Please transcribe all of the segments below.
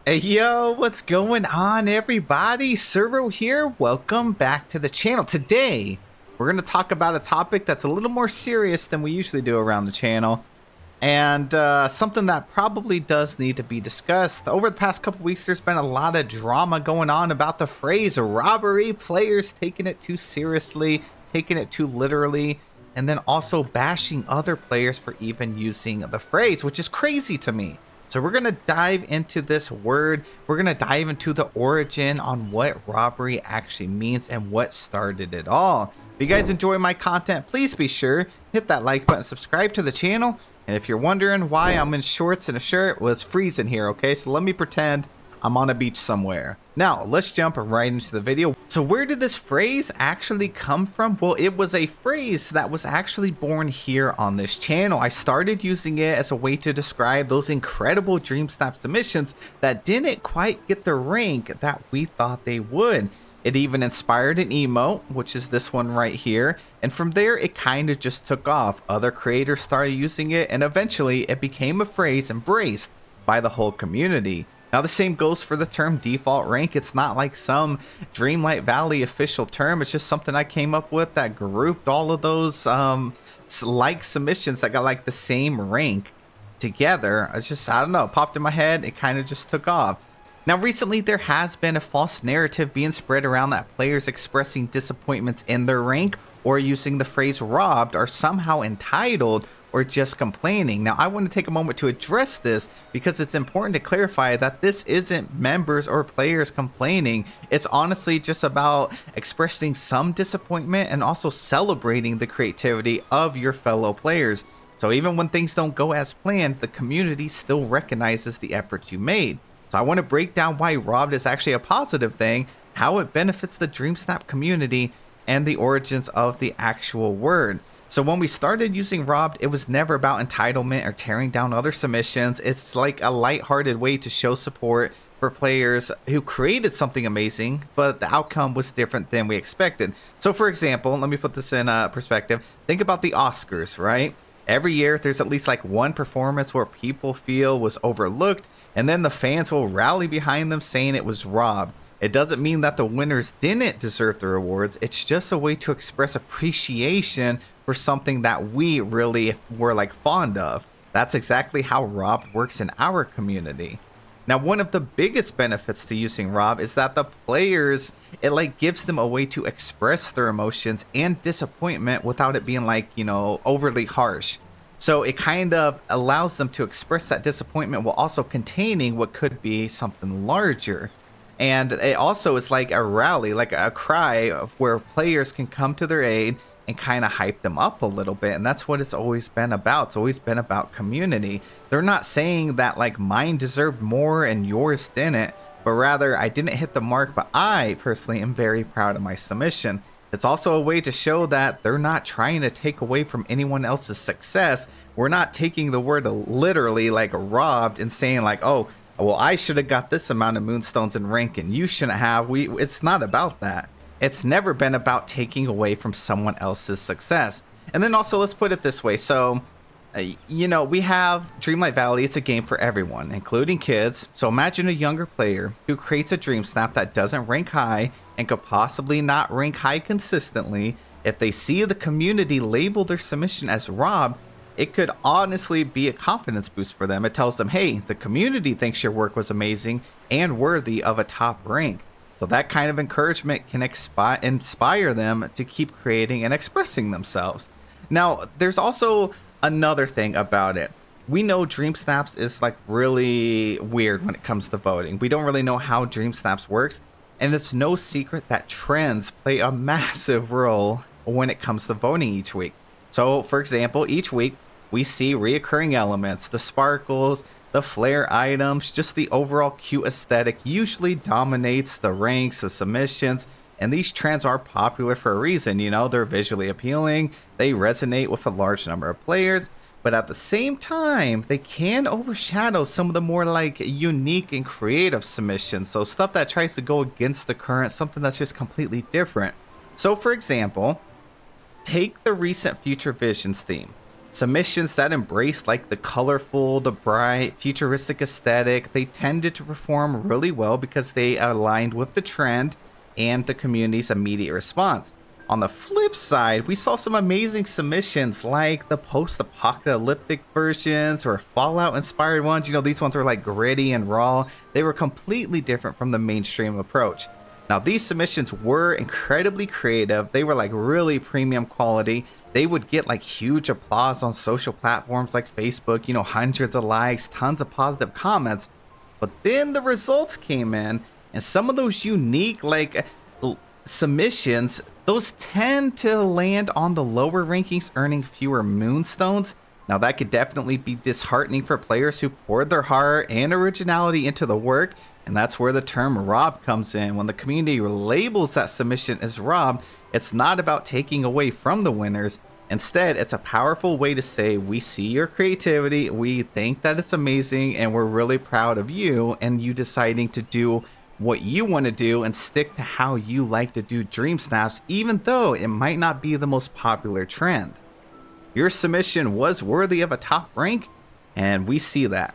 Hey yo, what's going on everybody? Servo here. Welcome back to the channel. Today, we're going to talk about a topic that's a little more serious than we usually do around the channel. And something that probably does need to be discussed. Over the past couple weeks, there's been a lot of drama going on about the phrase robbery, players taking it too seriously, taking it too literally, and then also bashing other players for even using the phrase, which is crazy to me. So we're going to dive into this word. We're going to dive into the origin on what robbery actually means and what started it all. If you guys enjoy my content, please be sure hit that like button, subscribe to the channel. And if you're wondering why I'm in shorts and a shirt, well, it's freezing here, okay? So let me pretend I'm on a beach somewhere. Now, let's jump right into the video. So where did this phrase actually come from? Well, it was a phrase that was actually born here on this channel. I started using it as a way to describe those incredible DreamSnaps submissions that didn't quite get the rank that we thought they would. It even inspired an emote, which is this one right here. And from there, it kind of just took off. Other creators started using it, and eventually it became a phrase embraced by the whole community. Now, the same goes for the term default rank. It's not like some Dreamlight Valley official term. It's just something I came up with that grouped all of those like submissions that got like the same rank together. It's just, I don't know, it popped in my head. It kind of just took off. Now, recently, there has been a false narrative being spread around that players expressing disappointments in their rank or using the phrase robbed are somehow entitled or just complaining. Now, I want to take a moment to address this because it's important to clarify that this isn't members or players complaining. It's honestly just about expressing some disappointment and also celebrating the creativity of your fellow players. So even when things don't go as planned, the community still recognizes the efforts you made. So I want to break down why robbed is actually a positive thing, how it benefits the DreamSnap community, and the origins of the actual word. So when we started using robbed, it was never about entitlement or tearing down other submissions. It's like a lighthearted way to show support for players who created something amazing, but the outcome was different than we expected. So for example, let me put this in perspective. Think about the Oscars, right? Every year, there's at least like one performance where people feel was overlooked, and then the fans will rally behind them saying it was robbed. It doesn't mean that the winners didn't deserve the rewards. It's just a way to express appreciation for something that we really were like fond of. That's exactly how robbed works in our community. Now, one of the biggest benefits to using rob is that the players, it like gives them a way to express their emotions and disappointment without it being like, you know, overly harsh. So it kind of allows them to express that disappointment while also containing what could be something larger. And it also is like a rally, like a cry of where players can come to their aid and kind of hype them up a little bit. And that's what it's always been about. It's always been about community. They're not saying that like mine deserved more and yours didn't, but rather I didn't hit the mark, but I personally am very proud of my submission. It's also a way to show that they're not trying to take away from anyone else's success. We're not taking the word literally like robbed and saying like, oh, well, I should have got this amount of moonstones in rank and you shouldn't have. It's not about that. It's never been about taking away from someone else's success. And then also, let's put it this way. So, you know, we have Dreamlight Valley. It's a game for everyone, including kids. So imagine a younger player who creates a DreamSnap that doesn't rank high and could possibly not rank high consistently. If they see the community label their submission as robbed, it could honestly be a confidence boost for them. It tells them, hey, the community thinks your work was amazing and worthy of a top rank. So that kind of encouragement can inspire them to keep creating and expressing themselves. Now, there's also another thing about it. We know DreamSnaps is like really weird when it comes to voting. We don't really know how DreamSnaps works, and it's no secret that trends play a massive role when it comes to voting each week. So, for example, each week we see reoccurring elements, the sparkles, the flare items, just the overall cute aesthetic usually dominates the ranks, the submissions, and these trends are popular for a reason. You know, they're visually appealing, they resonate with a large number of players, but at the same time, they can overshadow some of the more like unique and creative submissions. So stuff that tries to go against the current, something that's just completely different. So for example, take the recent Future Visions theme. Submissions that embraced like the colorful, the bright, futuristic aesthetic, they tended to perform really well because they aligned with the trend and the community's immediate response. On the flip side, we saw some amazing submissions like the post-apocalyptic versions or Fallout-inspired ones. You know, these ones were like gritty and raw. They were completely different from the mainstream approach. Now, these submissions were incredibly creative. They were like really premium quality. They would get like huge applause on social platforms like Facebook, you know, hundreds of likes, tons of positive comments. But then the results came in, and some of those unique like submissions, those tend to land on the lower rankings, earning fewer moonstones. Now that could definitely be disheartening for players who poured their heart and originality into the work, and that's where the term robbed comes in. When the community labels that submission as robbed, it's not about taking away from the winners. Instead, it's a powerful way to say, we see your creativity, we think that it's amazing, and we're really proud of you and you deciding to do what you want to do and stick to how you like to do DreamSnaps, even though it might not be the most popular trend. Your submission was worthy of a top rank, and we see that.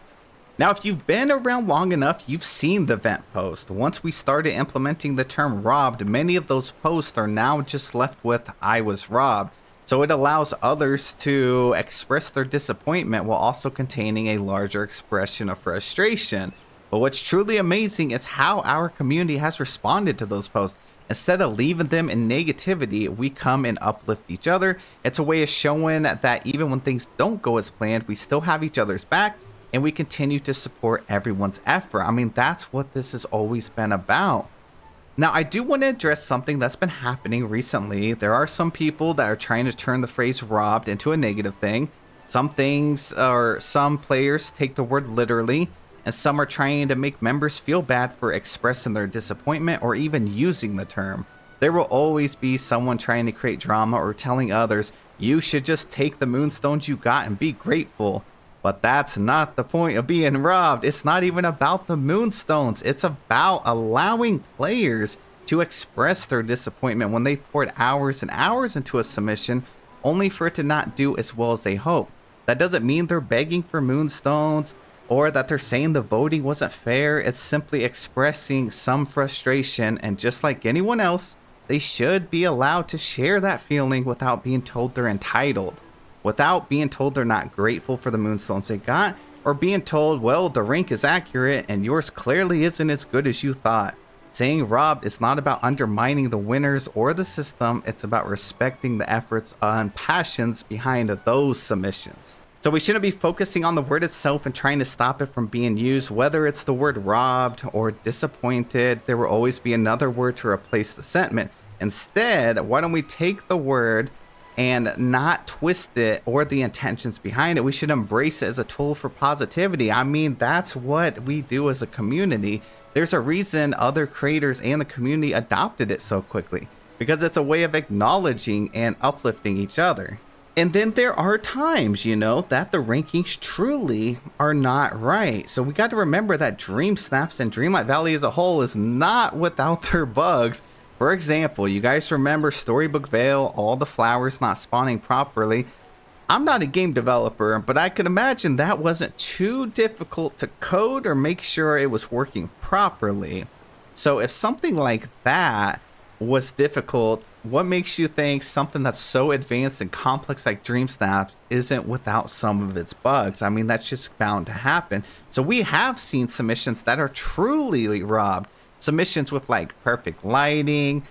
Now, if you've been around long enough, you've seen the vent post. Once we started implementing the term robbed, many of those posts are now just left with "I was robbed." So it allows others to express their disappointment while also containing a larger expression of frustration. But what's truly amazing is how our community has responded to those posts. Instead of leaving them in negativity, we come and uplift each other. It's a way of showing that even when things don't go as planned, we still have each other's back and we continue to support everyone's effort. I mean, that's what this has always been about. Now, I do want to address something that's been happening recently. There are some people that are trying to turn the phrase robbed into a negative thing. Some players take the word literally, and some are trying to make members feel bad for expressing their disappointment or even using the term. There will always be someone trying to create drama or telling others, you should just take the moonstones you got and be grateful. But that's not the point of being robbed. It's not even about the moonstones. It's about allowing players to express their disappointment when they've poured hours and hours into a submission only for it to not do as well as they hope. That doesn't mean they're begging for moonstones or that they're saying the voting wasn't fair. It's simply expressing some frustration, and just like anyone else, they should be allowed to share that feeling without being told they're entitled, without being told they're not grateful for the moonstones they got, or being told, well, the rank is accurate and yours clearly isn't as good as you thought. Saying robbed is not about undermining the winners or the system. It's about respecting the efforts and passions behind those submissions. So we shouldn't be focusing on the word itself and trying to stop it from being used. Whether it's the word robbed or disappointed, there will always be another word to replace the sentiment. Instead, why don't we take the word and not twist it or the intentions behind it? We should embrace it as a tool for positivity. I mean, that's what we do as a community. There's a reason other creators and the community adopted it so quickly, because it's a way of acknowledging and uplifting each other. And then there are times, you know, that the rankings truly are not right. So we got to remember that DreamSnaps and Dreamlight Valley as a whole is not without their bugs. For example, you guys remember Storybook Vale, all the flowers not spawning properly. I'm not a game developer, but I can imagine that wasn't too difficult to code or make sure it was working properly. So if something like that was difficult, what makes you think something that's so advanced and complex like DreamSnaps isn't without some of its bugs? I mean, that's just bound to happen. So we have seen submissions that are truly robbed. Submissions with like perfect lighting,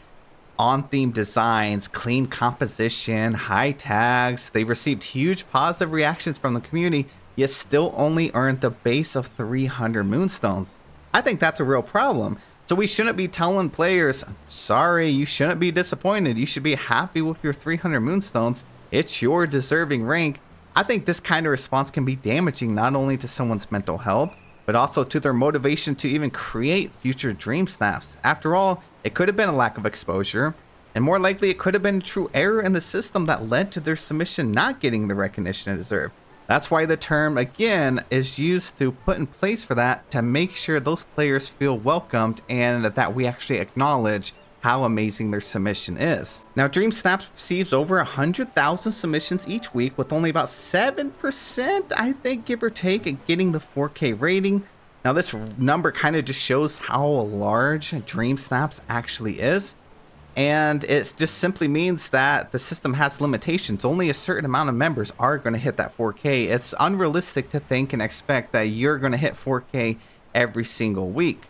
on-theme designs, clean composition, high tags. They received huge positive reactions from the community, yet still only earned the base of 300 moonstones. I think that's a real problem. So we shouldn't be telling players, sorry, you shouldn't be disappointed. You should be happy with your 300 moonstones. It's your deserving rank. I think this kind of response can be damaging not only to someone's mental health, but also to their motivation to even create future DreamSnaps. After all, it could have been a lack of exposure, and more likely it could have been a true error in the system that led to their submission not getting the recognition it deserved. That's why the term, again, is used to put in place for that, to make sure those players feel welcomed and that we actually acknowledge how amazing their submission is. Now, DreamSnaps receives over 100,000 submissions each week, with only about 7%, I think, give or take, at getting the 4K rating. Now, this number kind of just shows how large DreamSnaps actually is. And it just simply means that the system has limitations. Only a certain amount of members are going to hit that 4K. It's unrealistic to think and expect that you're going to hit 4K every single week.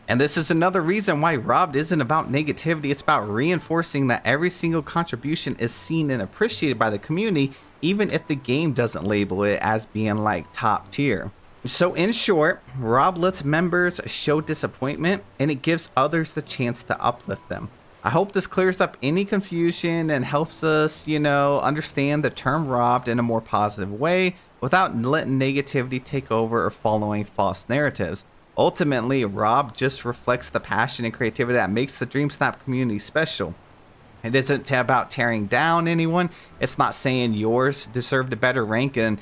And this is another reason why Robbed isn't about negativity. It's about reinforcing that every single contribution is seen and appreciated by the community, even if the game doesn't label it as being like top tier. So in short, Robbed lets members show disappointment, and it gives others the chance to uplift them. I hope this clears up any confusion and helps us, understand the term robbed in a more positive way without letting negativity take over or following false narratives. Ultimately, robbed just reflects the passion and creativity that makes the DreamSnap community special. It isn't about tearing down anyone. It's not saying yours deserved a better rank and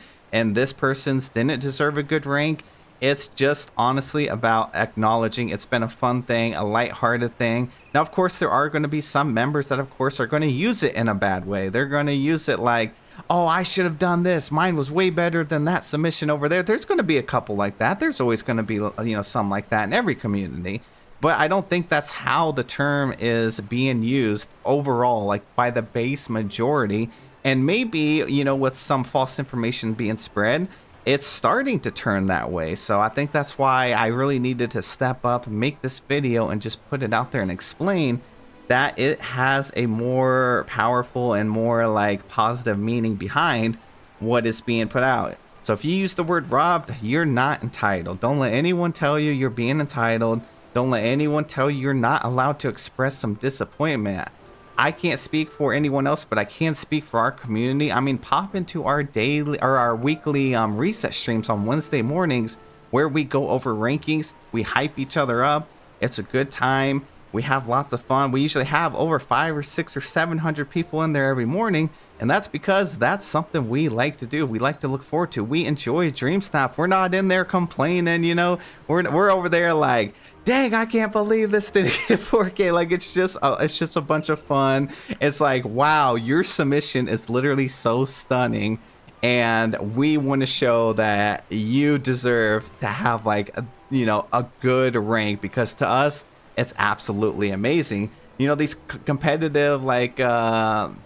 this person's didn't deserve a good rank. It's just honestly about acknowledging it's been a fun thing, a lighthearted thing. Now, of course, there are going to be some members that, of course, are going to use it in a bad way. They're going to use it like, oh, I should have done this. Mine was way better than that submission over there. There's going to be a couple like that. There's always going to be, some like that in every community. But I don't think that's how the term is being used overall, like by the base majority. And maybe, with some false information being spread, it's starting to turn that way. So I think that's why I really needed to step up, make this video, and just put it out there and explain that it has a more powerful and more like positive meaning behind what is being put out. So if you use the word robbed, you're not entitled. Don't let anyone tell you you're being entitled. Don't let anyone tell you you're not allowed to express some disappointment. I can't speak for anyone else, but I can speak for our community. I mean, pop into our daily or our weekly reset streams on Wednesday mornings where we go over rankings. We hype each other up. It's a good time. We have lots of fun. We usually have over 500 or 600 or 700 people in there every morning. And that's because that's something we like to do. We like to look forward to. We enjoy DreamSnap. We're not in there complaining, We're over there like, dang, I can't believe this didn't get 4K. Like, it's just a bunch of fun. It's like, wow, your submission is literally so stunning. And we want to show that you deserve to have like, a good rank, because to us, it's absolutely amazing. These competitive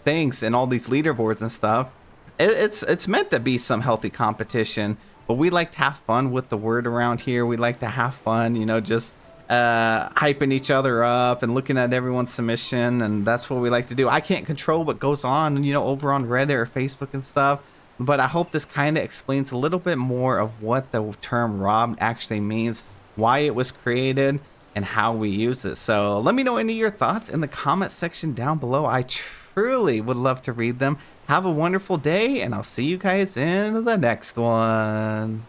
things and all these leaderboards and stuff, it's meant to be some healthy competition, but we like to have fun with the word around here. We like to have fun, just hyping each other up and looking at everyone's submission, and that's what we like to do. I can't control what goes on, over on Reddit or Facebook and stuff, but I hope this kind of explains a little bit more of what the term robbed actually means, why it was created, and how we use it. So let me know any of your thoughts in the comment section down below. I truly would love to read them. Have a wonderful day, and I'll see you guys in the next one.